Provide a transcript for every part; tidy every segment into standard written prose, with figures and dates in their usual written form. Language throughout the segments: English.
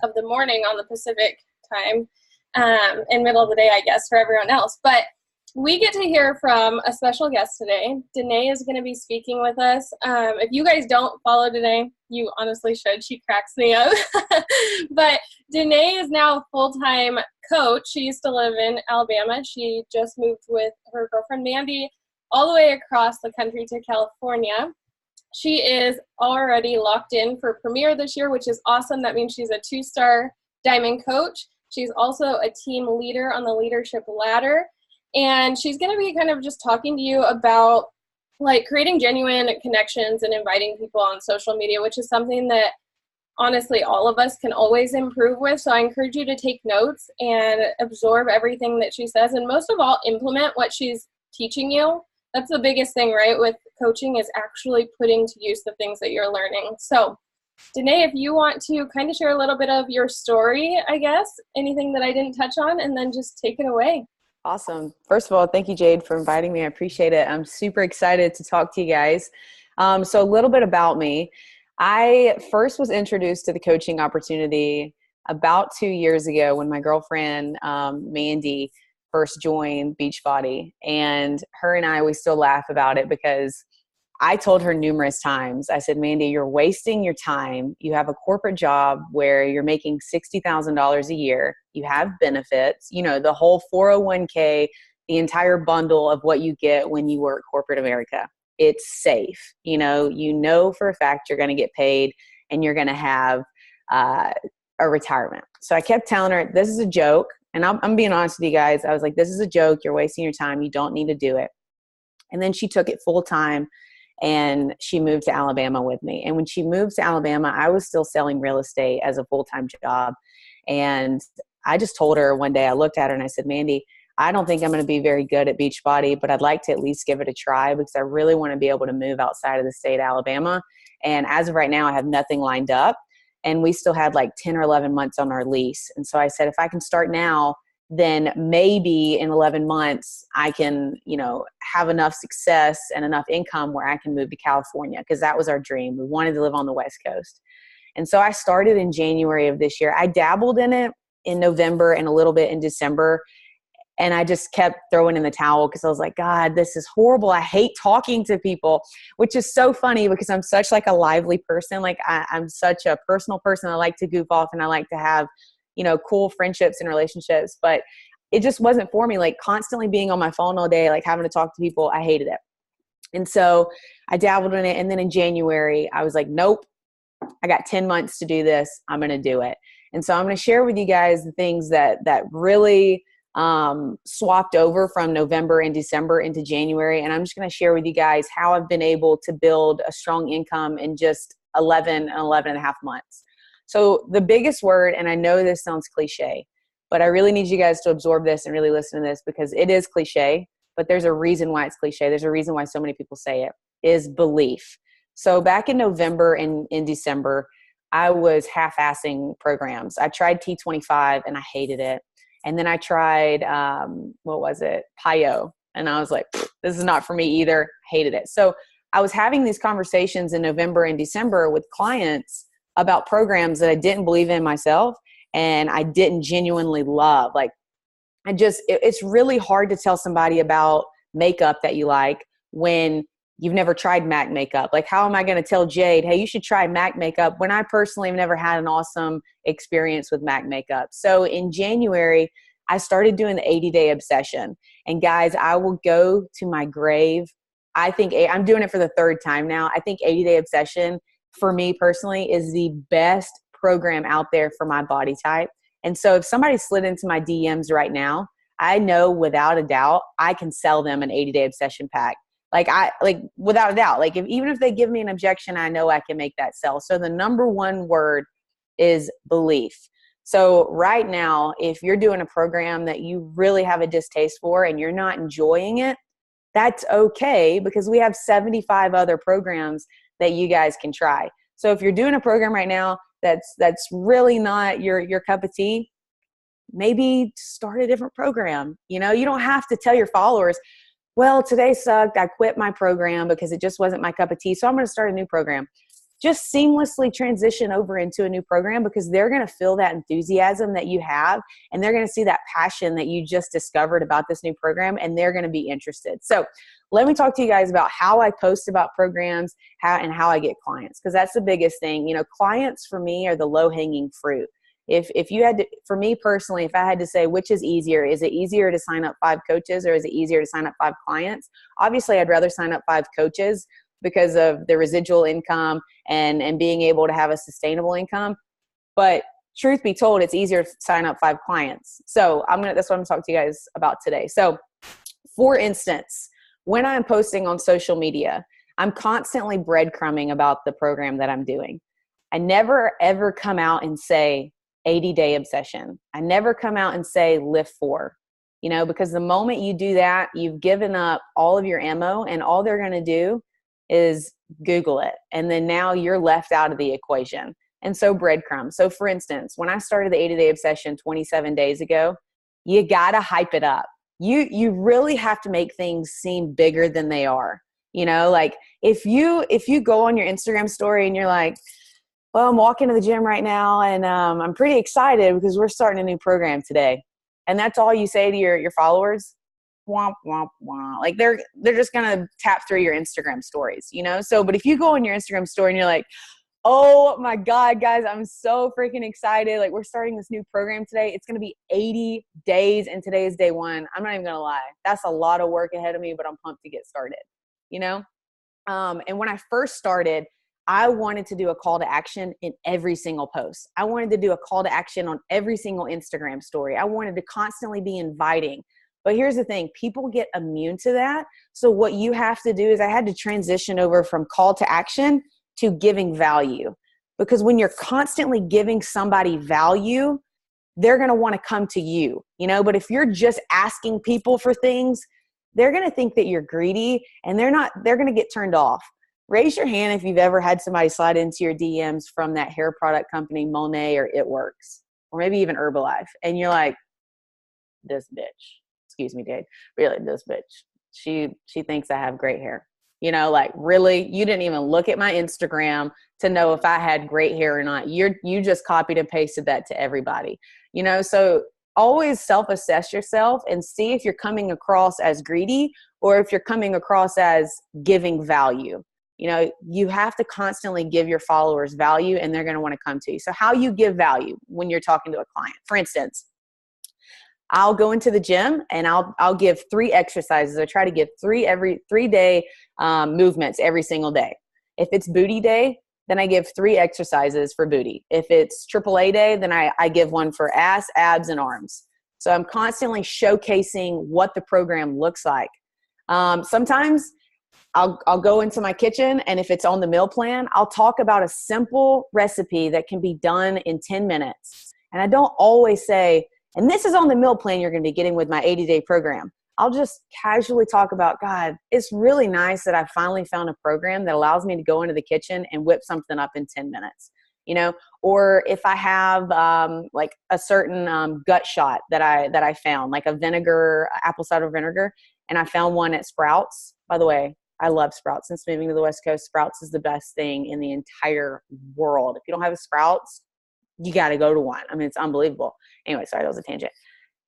of the morning on the Pacific time, in middle of the day, I guess, for everyone else. But we get to hear from a special guest today. Danae is going to be speaking with us. If you guys don't follow Danae, you honestly should. She cracks me up. But Danae is now a full-time coach. She used to live in Alabama. She just moved with her girlfriend Mandy all the way across the country to California. She is already locked in for Premier this year, which is awesome. That means she's a 2-star diamond coach. She's also a team leader on the leadership ladder. And she's going to be kind of just talking to you about like creating genuine connections and inviting people on social media, which is something that honestly all of us can always improve with. So I encourage you to take notes and absorb everything that she says. And most of all, implement what she's teaching you. That's the biggest thing, right, with coaching, is actually putting to use the things that you're learning. So Danae, if you want to kind of share a little bit of your story, I guess, anything that I didn't touch on, and then just take it away. Awesome. First of all, thank you, Jade, for inviting me. I appreciate it. I'm super excited to talk to you guys. So a little bit about me. I first was introduced to the coaching opportunity about 2 years ago when my girlfriend, Mandy, first joined Beachbody. And her and I, we still laugh about it because I told her numerous times, I said, Mandy, you're wasting your time. You have a corporate job where you're making $60,000 a year. You have benefits, you know, the whole 401k, the entire bundle of what you get when you work corporate America. It's safe. You know for a fact you're going to get paid and you're going to have a retirement. So I kept telling her, this is a joke. And I'm being honest with you guys. I was like, this is a joke. You're wasting your time. You don't need to do it. And then she took it full time and she moved to Alabama with me. And when she moved to Alabama, I was still selling real estate as a full-time job. And I just told her one day, I looked at her and I said, Mandy, I don't think I'm going to be very good at Beachbody, but I'd like to at least give it a try because I really want to be able to move outside of the state of Alabama. And as of right now, I have nothing lined up. And we still had like 10 or 11 months on our lease. And so I said, if I can start now, then maybe in 11 months, I can, have enough success and enough income where I can move to California, because that was our dream. We wanted to live on the West Coast. And so I started in January of this year. I dabbled in it in November and a little bit in December. And I just kept throwing in the towel because I was like, God, this is horrible. I hate talking to people, which is so funny because I'm such like a lively person. Like I'm such a personal person. I like to goof off and I like to have, cool friendships and relationships, but it just wasn't for me. Like constantly being on my phone all day, like having to talk to people, I hated it. And so I dabbled in it. And then in January, I was like, nope, I got 10 months to do this. I'm going to do it. And so I'm going to share with you guys the things that really swapped over from November and December into January. And I'm just going to share with you guys how I've been able to build a strong income in just 11 and a half months. So the biggest word, and I know this sounds cliche, but I really need you guys to absorb this and really listen to this because it is cliche, but there's a reason why it's cliche. There's a reason why so many people say it, is belief. So back in November and in December, I was half-assing programs. I tried T25 and I hated it. And then I tried, PIO. And I was like, this is not for me either. Hated it. So I was having these conversations in November and December with clients about programs that I didn't believe in myself and I didn't genuinely love. Like it's really hard to tell somebody about makeup that you like when you've never tried MAC makeup. Like, how am I going to tell Jade, hey, you should try MAC makeup, when I personally have never had an awesome experience with MAC makeup? So in January, I started doing the 80-day obsession. And guys, I will go to my grave. I think I'm doing it for the third time now. I think 80-day obsession for me personally is the best program out there for my body type. And so if somebody slid into my DMs right now, I know without a doubt, I can sell them an 80-day obsession pack. Without a doubt, even if they give me an objection, I know I can make that sell. So the number one word is belief. So right now, if you're doing a program that you really have a distaste for and you're not enjoying it, that's okay, because we have 75 other programs that you guys can try. So if you're doing a program right now that's really not your cup of tea, maybe start a different program. You don't have to tell your followers, well, today sucked. I quit my program because it just wasn't my cup of tea. So I'm going to start a new program. just seamlessly transition over into a new program, because they're going to feel that enthusiasm that you have, and they're going to see that passion that you just discovered about this new program, and they're going to be interested. So let me talk to you guys about how I post about programs, how I get clients, because that's the biggest thing. Clients for me are the low-hanging fruit. If you had to, for me personally, if I had to say which is easier, is it easier to sign up 5 coaches or is it easier to sign up 5 clients? Obviously, I'd rather sign up 5 coaches because of the residual income and being able to have a sustainable income. But truth be told, it's easier to sign up 5 clients. So that's what I'm going to talk to you guys about today. So for instance, when I'm posting on social media, I'm constantly breadcrumbing about the program that I'm doing. I never ever come out and say 80-day obsession. I never come out and say lift 4, because the moment you do that, you've given up all of your ammo, and all they're going to do is Google it. And then now you're left out of the equation. And so breadcrumbs. So for instance, when I started the 80-day obsession 27 days ago, you got to hype it up. You really have to make things seem bigger than they are. Like if you go on your Instagram story and you're like, well, I'm walking to the gym right now and I'm pretty excited because we're starting a new program today. And that's all you say to your followers. Womp, womp, womp. Like they're just going to tap through your Instagram stories, So, but if you go on your Instagram story and you're like, oh my God, guys, I'm so freaking excited. Like we're starting this new program today. It's going to be 80 days and today is day 1. I'm not even going to lie. That's a lot of work ahead of me, but I'm pumped to get started, And when I first started, I wanted to do a call to action in every single post. I wanted to do a call to action on every single Instagram story. I wanted to constantly be inviting. But here's the thing, people get immune to that. So what you have to do is I had to transition over from call to action to giving value. Because when you're constantly giving somebody value, they're going to want to come to you, But if you're just asking people for things, they're going to think that you're greedy, and they're going to get turned off. Raise your hand if you've ever had somebody slide into your DMs from that hair product company, Monet or It Works, or maybe even Herbalife. And you're like, this bitch, excuse me, Dave, really, this bitch, she thinks I have great hair. Like really, you didn't even look at my Instagram to know if I had great hair or not. You just copied and pasted that to everybody, so always self-assess yourself and see if you're coming across as greedy or if you're coming across as giving value. You have to constantly give your followers value, and they're going to want to come to you. So how you give value when you're talking to a client, for instance, I'll go into the gym and I'll give 3 exercises. I try to give 3-day movements every single day. If it's booty day, then I give 3 exercises for booty. If it's AAA day, then I give one for ass, abs, and arms. So I'm constantly showcasing what the program looks like. Sometimes I'll go into my kitchen, and if it's on the meal plan, I'll talk about a simple recipe that can be done in 10 minutes. And I don't always say, and this is on the meal plan you're going to be getting with my 80-day program. I'll just casually talk about, God, it's really nice that I finally found a program that allows me to go into the kitchen and whip something up in 10 minutes. Or if I have like a certain gut shot that I found, like a vinegar, apple cider vinegar, and I found one at Sprouts. By the way, I love Sprouts. Since moving to the West Coast, Sprouts is the best thing in the entire world. If you don't have a Sprouts, you got to go to one. I mean, it's unbelievable. Anyway, sorry, that was a tangent.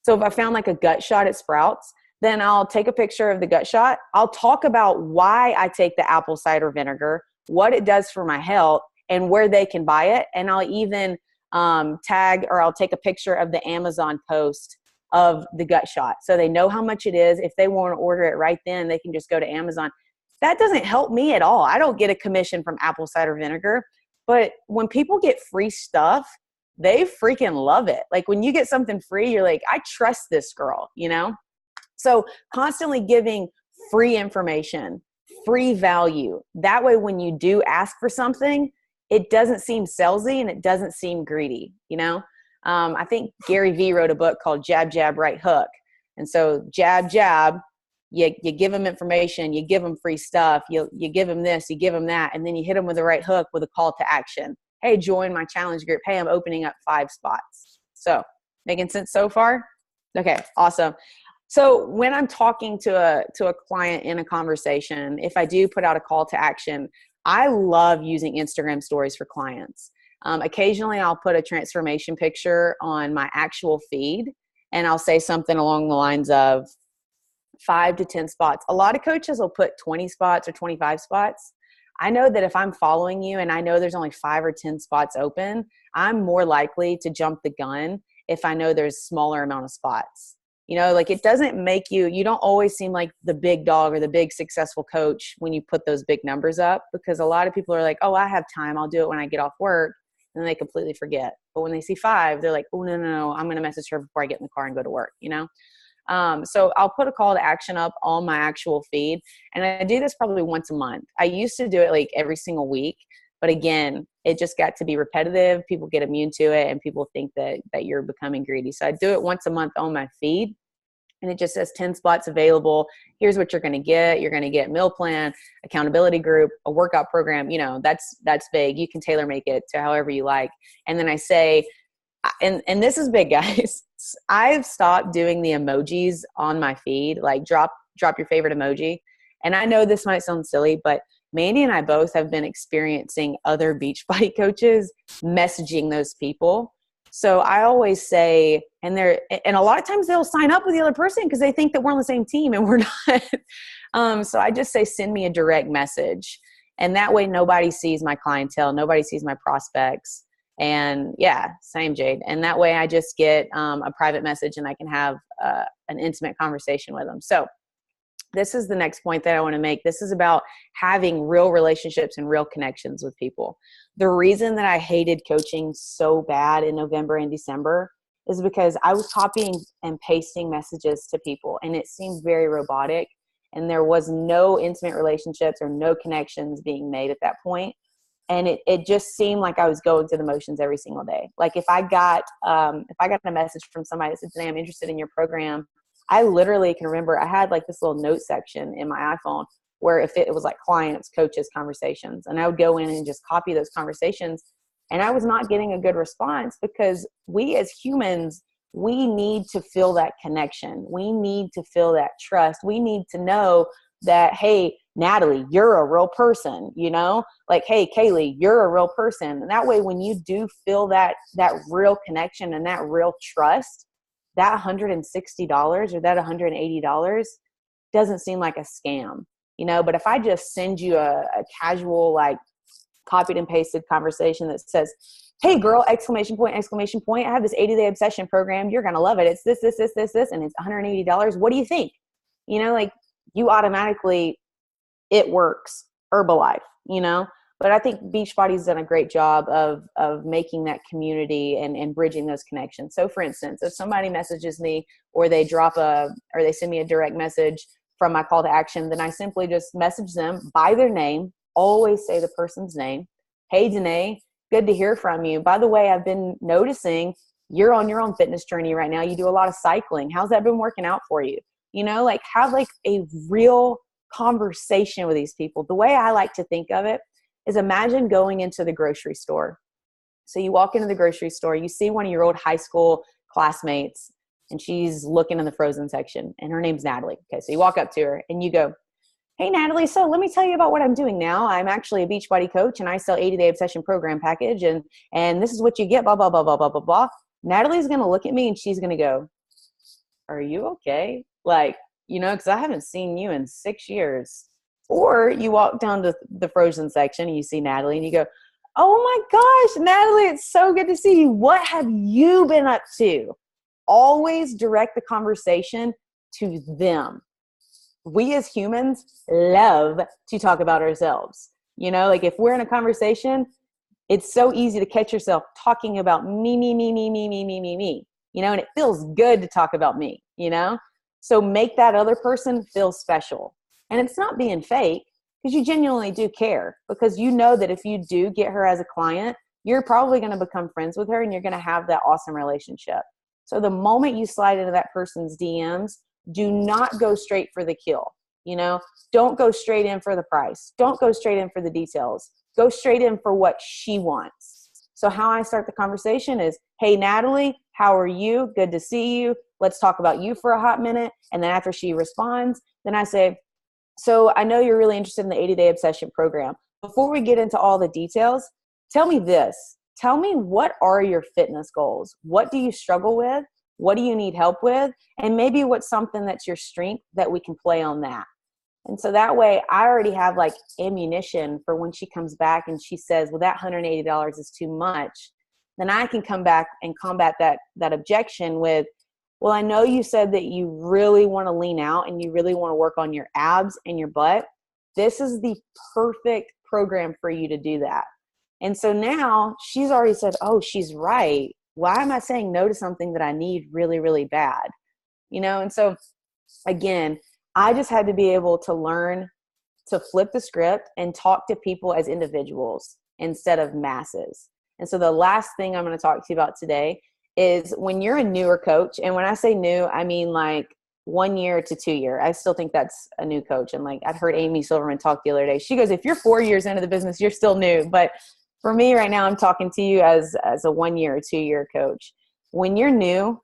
So if I found like a gut shot at Sprouts, then I'll take a picture of the gut shot. I'll talk about why I take the apple cider vinegar, what it does for my health, and where they can buy it. And I'll even tag, or I'll take a picture of the Amazon post of the gut shot, so they know how much it is. If they want to order it right then, they can just go to Amazon. That doesn't help me at all. I don't get a commission from apple cider vinegar. But when people get free stuff, they freaking love it. Like when you get something free, you're like, I trust this girl, So constantly giving free information, free value. That way, when you do ask for something, it doesn't seem salesy and it doesn't seem greedy, I think Gary Vee wrote a book called Jab, Jab, Right Hook. And so jab, jab, you give them information, you give them free stuff, you give them this, you give them that, and then you hit them with the right hook with a call to action. Hey, join my challenge group. Hey, I'm opening up 5 spots. So making sense so far? Okay, awesome. So when I'm talking to a client in a conversation, if I do put out a call to action, I love using Instagram stories for clients. Occasionally I'll put a transformation picture on my actual feed, and I'll say something along the lines of 5 to 10 spots. A lot of coaches will put 20 spots or 25 spots. I know that if I'm following you and I know there's only 5 or 10 spots open, I'm more likely to jump the gun if I know there's a smaller amount of spots. You know, like, it doesn't make you don't always seem like the big dog or the big successful coach when you put those big numbers up, because a lot of people are like, oh, I have time, I'll do it when I get off work. And then they completely forget. But when they see 5, they're like, oh, no, I'm going to message her before I get in the car and go to work, you know? So I'll put a call to action up on my actual feed. And I do this probably once a month. I used to do it like every single week. But again, it just got to be repetitive. People get immune to it, and people think that you're becoming greedy. So I do it once a month on my feed. And it just says 10 spots available. Here's what you're going to get. You're going to get meal plan, accountability group, a workout program. You know, that's vague. You can tailor make it to however you like. And then I say, and this is big, guys. I've stopped doing the emojis on my feed, like drop your favorite emoji. And I know this might sound silly, but Mandy and I both have been experiencing other Beachbody coaches messaging those people. So I always say, and a lot of times they'll sign up with the other person because they think that we're on the same team and we're not. So I just say, send me a direct message. And that way nobody sees my clientele. Nobody sees my prospects. And yeah, same, Jade. And that way I just get a private message and I can have an intimate conversation with them. So this is the next point that I want to make. This is about having real relationships and real connections with people. The reason that I hated coaching so bad in November and December is because I was copying and pasting messages to people, and it seemed very robotic, and there was no intimate relationships or no connections being made at that point. And it just seemed like I was going through the motions every single day. Like if I got a message from somebody that said, Danae, I'm interested in your program, I literally can remember I had like this little note section in my iPhone where if it was like clients, coaches, conversations, and I would go in and just copy those conversations. And I was not getting a good response because we as humans, we need to feel that connection. We need to feel that trust. We need to know that, hey, Natalie, you're a real person, you know, like, hey, Kaylee, you're a real person. And that way, when you do feel that real connection and that real trust, that $160 or that $180 doesn't seem like a scam, you know. But if I just send you a casual, like copied and pasted conversation that says, hey girl, exclamation point, I have this 80-day obsession program. You're going to love it. It's this, and it's $180. What do you think? You know, like you automatically, it works. Herbalife, you know. But I think Beachbody's done a great job of making that community and bridging those connections. So for instance, if somebody messages me or they send me a direct message from my call to action, then I simply just message them by their name, always say the person's name. Hey, Danae, good to hear from you. By the way, I've been noticing you're on your own fitness journey right now. You do a lot of cycling. How's that been working out for you? You know, like have like a real conversation with these people. The way I like to think of it is imagine going into the grocery store. So you walk into the grocery store, you see one of your old high school classmates, and she's looking in the frozen section, and her name's Natalie. Okay, so you walk up to her and you go, hey, Natalie, so let me tell you about what I'm doing now. I'm actually a Beachbody coach, and I sell 80-day obsession program package, and this is what you get, blah, blah, blah, blah, blah, blah, blah. Natalie's going to look at me, and she's going to go, are you okay? Like, you know, because I haven't seen you in 6 years. Or you walk down to the frozen section and you see Natalie and you go, oh my gosh, Natalie, it's so good to see you. What have you been up to? Always direct the conversation to them. We as humans love to talk about ourselves. You know, like if we're in a conversation, it's so easy to catch yourself talking about me, you know, and it feels good to talk about me, you know? So make that other person feel special. And it's not being fake because you genuinely do care, because you know that if you do get her as a client, you're probably going to become friends with her and you're going to have that awesome relationship. So the moment you slide into that person's DMs, do not go straight for the kill. You know, don't go straight in for the price. Don't go straight in for the details. Go straight in for what she wants. So how I start the conversation is, hey, Natalie, how are you? Good to see you. Let's talk about you for a hot minute. And then after she responds, then I say, so I know you're really interested in the 80-day obsession program, before we get into all the details, tell me this. Tell me, what are your fitness goals? What do you struggle with? What do you need help with? And maybe what's something that's your strength that we can play on that. And so that way I already have like ammunition for when she comes back and she says, well, that $180 is too much. Then I can come back and combat that objection with, well, I know you said that you really want to lean out and you really want to work on your abs and your butt. This is the perfect program for you to do that. And so now she's already said, oh, she's right. Why am I saying no to something that I need really, really bad? And so again, I just had to be able to learn to flip the script and talk to people as individuals instead of masses. And so the last thing I'm going to talk to you about today is when you're a newer coach. And when I say new, I mean like 1 year to 2 year. I still think that's a new coach. And like I'd heard Amy Silverman talk the other day. She goes, if you're 4 years into the business, you're still new. But for me right now, I'm talking to you as a 1 year or 2 year coach. When you're new,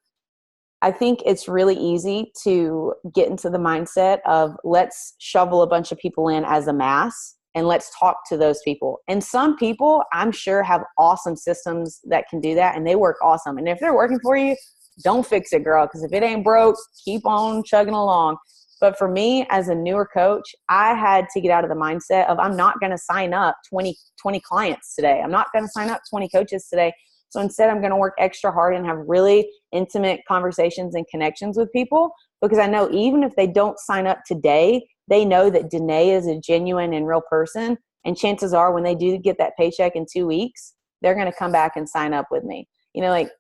I think it's really easy to get into the mindset of let's shovel a bunch of people in as a mass and let's talk to those people. And some people I'm sure have awesome systems that can do that and they work awesome. And if they're working for you, don't fix it, girl, because if it ain't broke, keep on chugging along. But for me as a newer coach, I had to get out of the mindset of I'm not going to sign up 20 clients today. I'm not going to sign up 20 coaches today. So instead, I'm going to work extra hard and have really intimate conversations and connections with people, because I know even if they don't sign up today, they know that Danae is a genuine and real person. And chances are when they do get that paycheck in 2 weeks, they're going to come back and sign up with me. Like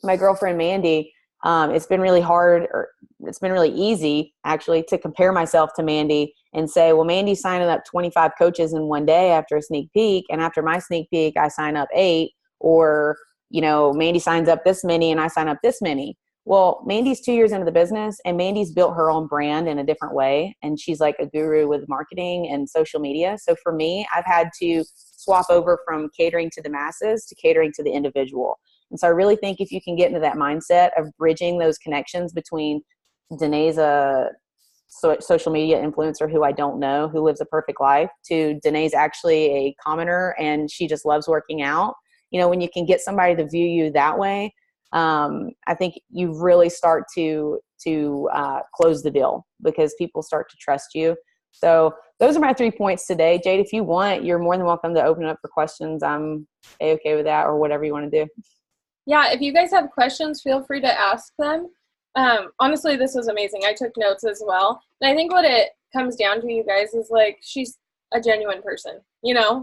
my girlfriend, Mandy, it's been really hard, or it's been really easy actually to compare myself to Mandy and say, well, Mandy's signing up 25 coaches in one day after a sneak peek. And after my sneak peek, I sign up 8, or Mandy signs up this many and I sign up this many. Well, Mandy's 2 years into the business and Mandy's built her own brand in a different way. And she's like a guru with marketing and social media. So for me, I've had to swap over from catering to the masses to catering to the individual. And so I really think if you can get into that mindset of bridging those connections between Danae's a social media influencer who I don't know, who lives a perfect life, to Danae's actually a commoner and she just loves working out. When you can get somebody to view you that way, I think you really start to close the deal because people start to trust you. So those are my 3 points today. Jade, if you want, you're more than welcome to open it up for questions. I'm okay with that, or whatever you want to do. Yeah, if you guys have questions, feel free to ask them. Honestly, this was amazing. I took notes as well. And I think what it comes down to, you guys, is like she's a genuine person.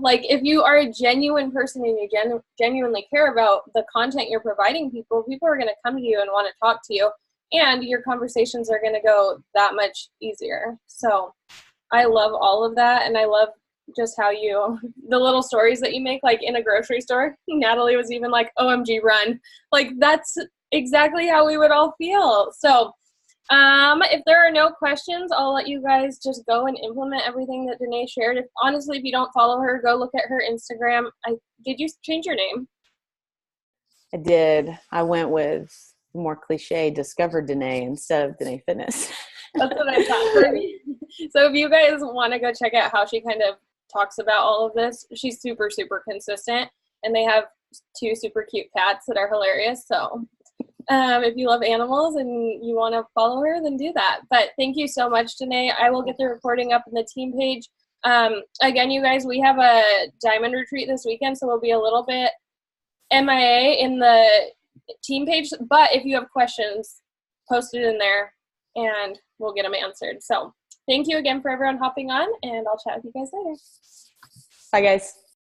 Like if you are a genuine person and you genuinely care about the content you're providing people are going to come to you and want to talk to you, and your conversations are going to go that much easier. So I love all of that. And I love just how the little stories that you make, like in a grocery store. Natalie was even like, OMG, run. Like that's exactly how we would all feel. So if there are no questions, I'll let you guys just go and implement everything that Danae shared. Honestly, if you don't follow her, go look at her Instagram. Did you change your name? I did. I went with more cliche Discover Danae instead of Danae Fitness. That's what I thought. So if you guys want to go check out how she kind of talks about all of this, she's super, super consistent. And they have 2 super cute cats that are hilarious. So if you love animals and you want to follow her, then do that. But thank you so much, Danae. I will get the recording up in the team page. Again, you guys, we have a diamond retreat this weekend, so we'll be a little bit MIA in the team page. But if you have questions, post it in there and we'll get them answered. So thank you again for everyone hopping on, and I'll chat with you guys later. Bye, guys.